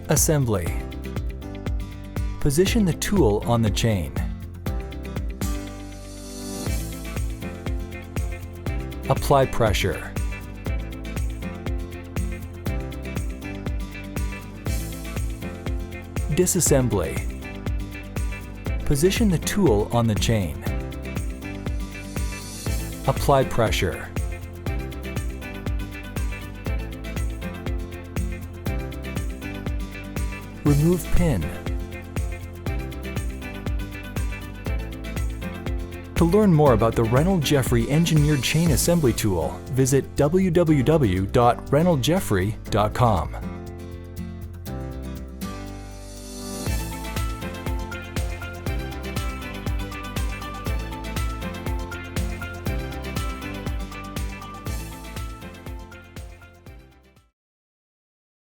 Assembly. Position the tool on the chain. Apply pressure. Disassembly. Position the tool on the chain. Apply pressure. Remove pin. To learn more about the Renold Jeffrey Engineered Chain Assembly Tool, visit www.renoldzjeffrey.com.